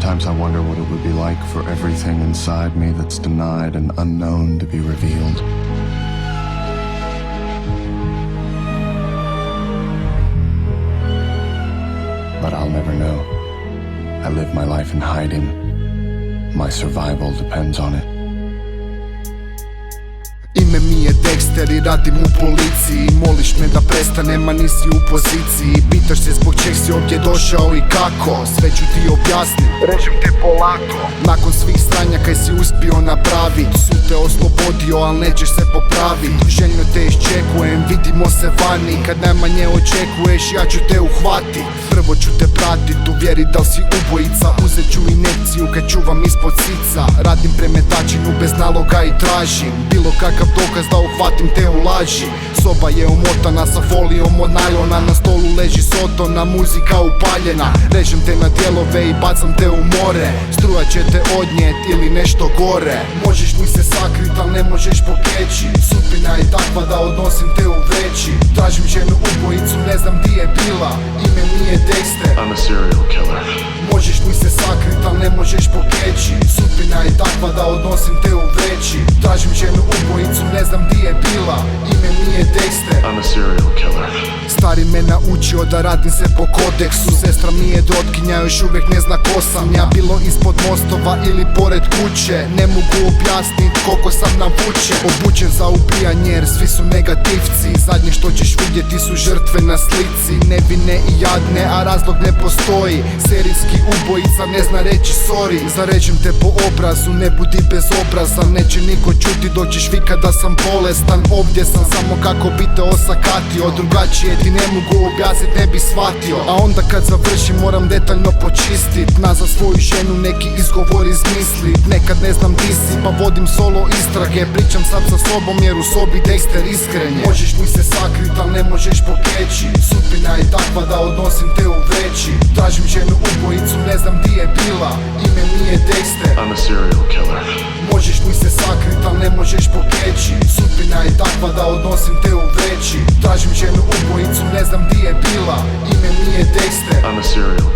Sometimes I wonder what it would be like for everything inside me that's denied and unknown to be revealed. But I'll never know. I live my life in hiding. My survival depends on it. Ime mi je Dexter i radim u policiji. Moliš me da prestanem, a nisi u poziciji. Pitaš se zbog čeg si ovdje došao i kako. Sve ću ti objasnit, režem te polako. Nakon svih stranja kaj si uspio napravit, sud te oslobodio, al nećeš se popravit. Željno te iščekujem, vidimo se vani. Kad najmanje očekuješ, ja ću te uhvatit. Prvo ću te pratit, uvjerit da li si ubojica. Uzet ću injekciju kad čuvam ispod sica. Radim premetačinu bez naloga i tražim bilo kakav dokaz da uhvatim te u laži. Soba je omotana sa folijom od najlona. Na stolu leži sotona, muzika upaljena. Režem te na dijelove i bacam te u more. Struja će te odnijet ili nešto gore. Možeš mi se sakrit, al ne možeš pobjeći. Sudbina je takva da odnosim te u vreći. Tražim ženu ubojicu, ne znam di je bila. Ime mi je Dexter, I'm a serial killer. možeš mi se sakrit, al ne možeš pobjeći. Sudbina je takva da odnosim te u vreći. Tražim ženu ubojicu, ne znam di je bila. Ime mi je Dexter, I'm a serial killer. stari me naučio da radim se po kodeksu. Sestra mi je drotkinja, još uvijek ne zna ko sam ja. Bilo ispod mostova ili pored kuće, ne mogu objasnit koliko sam navučen. Obučen za ubijanje jer svi su negativci. Zadnje što ćeš vidjeti su žrtve na slici. Nevine i jadne, a razlog ne postoji. Serijski ubojica ne zna reći sorry. Zarežem te po obrazu, ne budi bezobrazan. Neće niko čuti, doćeš vikat da sam bolestan. Ovdje sam samo kako bi te osakatio. Drugačije ti ne mogu objasnit, ne bi shvatio. A onda kad završim moram detaljno počistit. Nazad svoju ženu neki izgovor izmislit. Nekad ne znam di si pa vodim solo istrage. Pričam sam sa sobom jer u sobi Dexter iskren je. Možeš mi se sakrit, al ne možeš pobjeći. Sudbina je takva da odnosim te u vreći. Tražim ženu ubojicu, ne znam di je bila. Ime mi je Dexter, I'm a serial killer. možeš mi se sakrit, al ne možeš pobjeći. Sudbina je takva da odnosim te u vreći. Tražim ženu ubojicu, ne znam di je bila. Ime mi je Dexter, I'm a serial